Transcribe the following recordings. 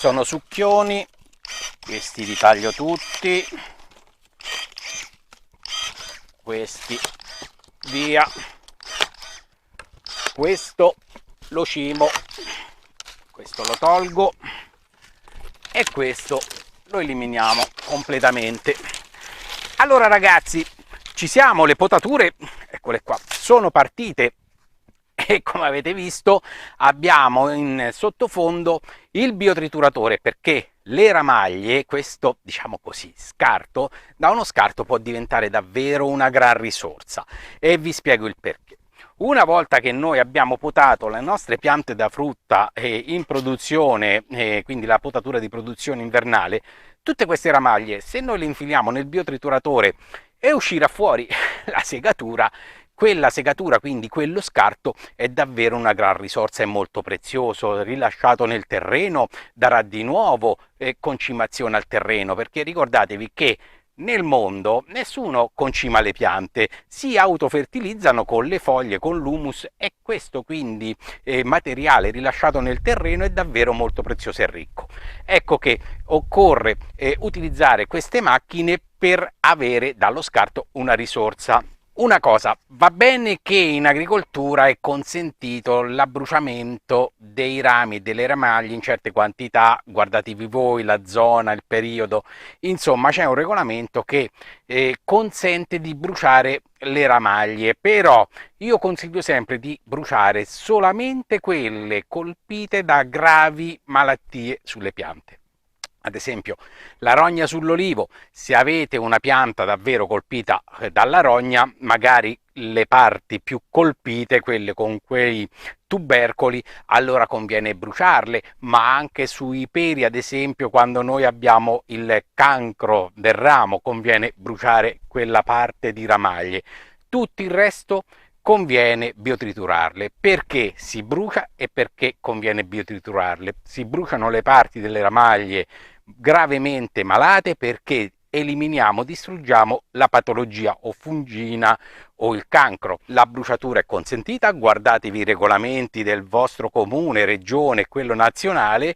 Sono succhioni, questi li taglio tutti, questi via, questo lo cimo, questo lo tolgo e questo lo eliminiamo completamente. Allora ragazzi, ci siamo, le potature, eccole qua, sono partite e come avete visto abbiamo in sottofondo il biotrituratore, perché le ramaglie, questo diciamo così scarto, da uno scarto può diventare davvero una gran risorsa e vi spiego il perché. Una volta che noi abbiamo potato le nostre piante da frutta in produzione, quindi la potatura di produzione invernale, tutte queste ramaglie, se noi le infiliamo nel biotrituratore e uscirà fuori la segatura, quella segatura, quindi quello scarto, è davvero una gran risorsa e molto prezioso, rilasciato nel terreno darà di nuovo concimazione al terreno, perché ricordatevi che nel mondo nessuno concima le piante, si autofertilizzano con le foglie, con l'humus, e questo quindi materiale rilasciato nel terreno è davvero molto prezioso e ricco. Ecco che occorre utilizzare queste macchine per avere dallo scarto una risorsa. Una cosa, va bene che in agricoltura è consentito l'abbruciamento dei rami e delle ramaglie in certe quantità, guardatevi voi la zona, il periodo, insomma c'è un regolamento che consente di bruciare le ramaglie, però io consiglio sempre di bruciare solamente quelle colpite da gravi malattie sulle piante. Ad esempio la rogna sull'olivo, se avete una pianta davvero colpita dalla rogna, magari le parti più colpite, quelle con quei tubercoli, allora conviene bruciarle, ma anche sui peri, ad esempio, quando noi abbiamo il cancro del ramo, conviene bruciare quella parte di ramaglie. Tutto il resto conviene biotriturarle. Perché si brucia e perché conviene biotriturarle? Si bruciano le parti delle ramaglie gravemente malate perché eliminiamo, distruggiamo la patologia o fungina o il cancro. La bruciatura è consentita, guardatevi i regolamenti del vostro comune, regione, quello nazionale,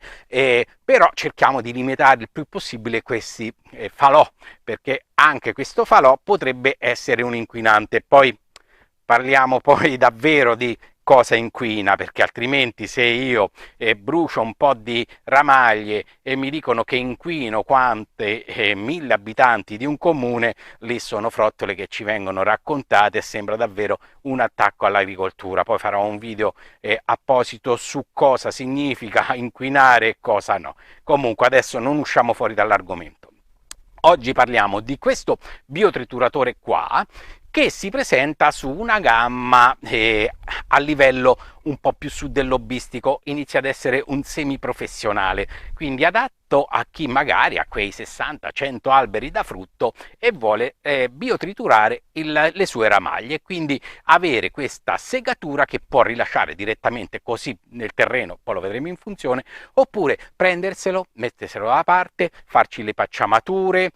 però cerchiamo di limitare il più possibile questi falò, perché anche questo falò potrebbe essere un inquinante. Poi parliamo poi davvero di cosa inquina, perché altrimenti se io brucio un po' di ramaglie e mi dicono che inquino quante 1000 abitanti di un comune, lì sono frottole che ci vengono raccontate e sembra davvero un attacco all'agricoltura. Poi farò un video apposito su cosa significa inquinare e cosa no. Comunque adesso non usciamo fuori dall'argomento. Oggi parliamo di questo biotrituratore qua, che si presenta su una gamma a livello un po' più su del lobbistico, inizia ad essere un semiprofessionale, quindi adatto a chi magari ha quei 60-100 alberi da frutto e vuole biotriturare le sue ramaglie, quindi avere questa segatura che può rilasciare direttamente così nel terreno, poi lo vedremo in funzione, oppure prenderselo, metterselo da parte, farci le pacciamature.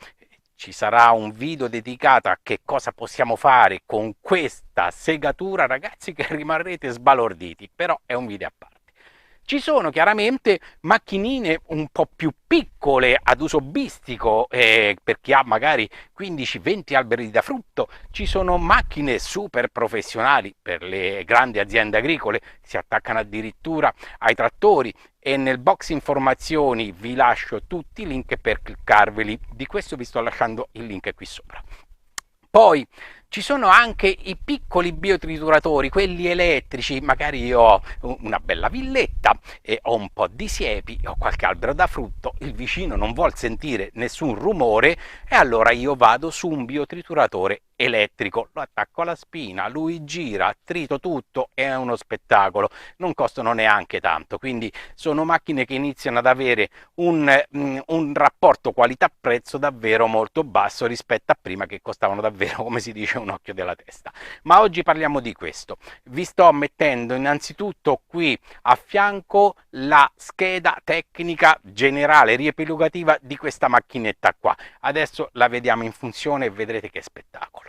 Ci sarà un video dedicato a che cosa possiamo fare con questa segatura, ragazzi, che rimarrete sbalorditi, però è un video a parte. Ci sono chiaramente macchinine un po' più piccole ad uso hobbistico, per chi ha magari 15-20 alberi da frutto. Ci sono macchine super professionali per le grandi aziende agricole, si attaccano addirittura ai trattori, e nel box informazioni vi lascio tutti i link per cliccarveli. Di questo vi sto lasciando il link qui sopra. Poi ci sono anche i piccoli biotrituratori, quelli elettrici. Magari io ho una bella villetta e ho un po' di siepi, ho qualche albero da frutto, il vicino non vuol sentire nessun rumore e allora io vado su un biotrituratore elettrico, lo attacco alla spina, lui gira, trito tutto, è uno spettacolo, non costano neanche tanto, quindi sono macchine che iniziano ad avere un rapporto qualità-prezzo davvero molto basso rispetto a prima, che costavano davvero, come si dice, un occhio della testa. Ma oggi parliamo di questo. Vi sto mettendo innanzitutto qui a fianco la scheda tecnica generale riepilogativa di questa macchinetta qua. Adesso la vediamo in funzione e vedrete che spettacolo.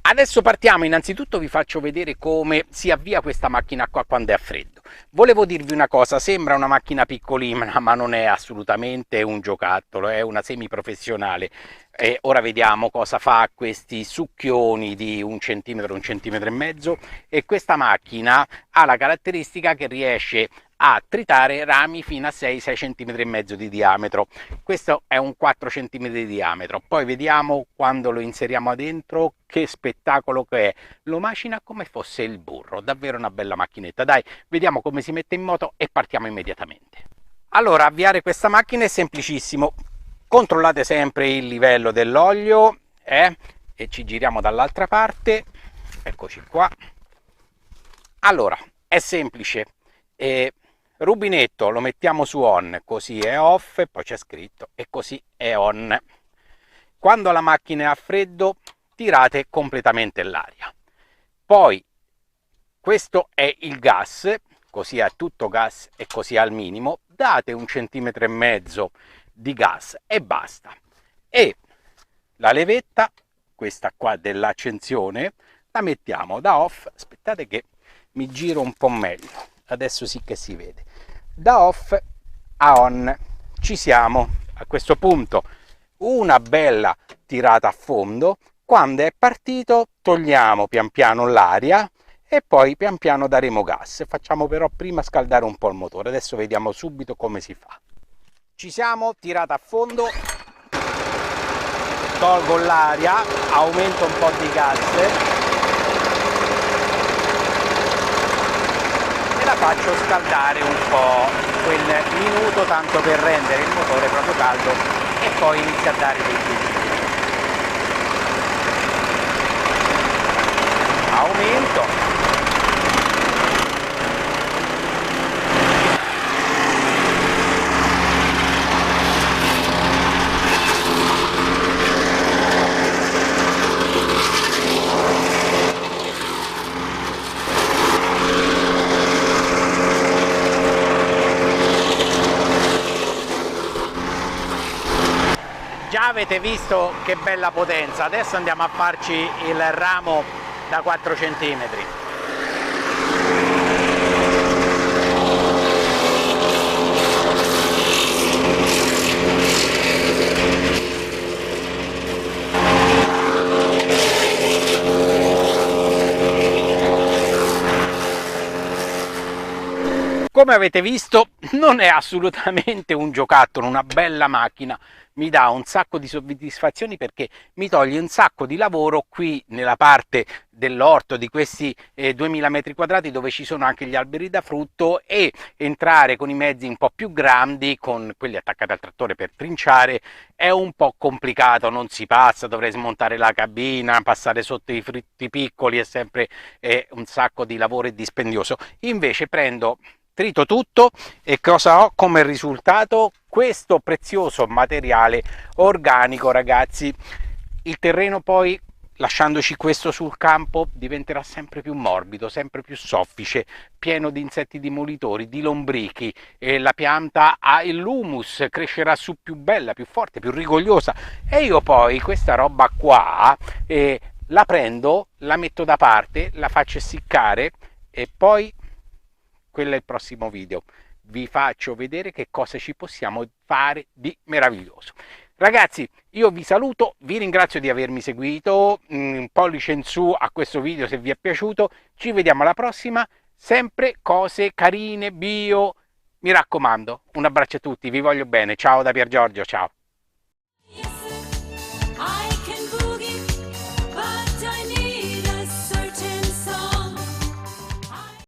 Adesso partiamo, innanzitutto vi faccio vedere come si avvia questa macchina qua quando è a freddo. Volevo dirvi una cosa, sembra una macchina piccolina, ma non è assolutamente un giocattolo, è una semiprofessionale. E ora vediamo cosa fa questi succhioni di 1 centimetro e mezzo, e questa macchina ha la caratteristica che riesce a tritare rami fino a 6 centimetri e mezzo di diametro. Questo è un 4 centimetri di diametro. Poi vediamo quando lo inseriamo dentro che spettacolo che è. Lo macina come fosse il burro, davvero una bella macchinetta. Dai, vediamo come si mette in moto e partiamo immediatamente. Allora, avviare questa macchina è semplicissimo. Controllate sempre il livello dell'olio e ci giriamo dall'altra parte. Eccoci qua. Allora, è semplice. Rubinetto lo mettiamo su on, così è off, poi c'è scritto, e così è on. Quando la macchina è a freddo tirate completamente l'aria. Poi questo è il gas, così è tutto gas e così al minimo, date 1,5 centimetri di gas e basta. E la levetta, questa qua dell'accensione, la mettiamo da off. Aspettate che mi giro un po' meglio, adesso sì che si vede. Da off a on. Ci siamo. A questo punto una bella tirata a fondo. Quando è partito togliamo pian piano l'aria e poi pian piano daremo gas. Facciamo però prima scaldare un po' il motore. Adesso vediamo subito come si fa. Ci siamo, tirata a fondo, tolgo l'aria, aumento un po' di gas e la faccio scaldare un po', quel minuto tanto per rendere il motore proprio caldo, e poi inizia a dare dei giri. Aumento. Già avete visto che bella potenza. Adesso andiamo a farci il ramo da 4 centimetri. Come avete visto, non è assolutamente un giocattolo, una bella macchina. Mi dà un sacco di soddisfazioni perché mi toglie un sacco di lavoro qui nella parte dell'orto di questi 2000 metri quadrati, dove ci sono anche gli alberi da frutto, e entrare con i mezzi un po' più grandi, con quelli attaccati al trattore per trinciare, è un po' complicato, non si passa, dovrei smontare la cabina, passare sotto i frutti piccoli, è sempre un sacco di lavoro e dispendioso. Invece trito tutto, e cosa ho come risultato? Questo prezioso materiale organico, ragazzi. Il terreno poi, lasciandoci questo sul campo, diventerà sempre più morbido, sempre più soffice, pieno di insetti demolitori, di lombrichi, e la pianta ha l'humus, crescerà su più bella, più forte, più rigogliosa, e io poi questa roba qua la prendo, la metto da parte, la faccio essiccare, e poi quello è il prossimo video. Vi faccio vedere che cosa ci possiamo fare di meraviglioso. Ragazzi, io vi saluto, vi ringrazio di avermi seguito, un pollice in su a questo video se vi è piaciuto, ci vediamo alla prossima, sempre cose carine, bio, mi raccomando. Un abbraccio a tutti, vi voglio bene, ciao da Pier Giorgio, ciao.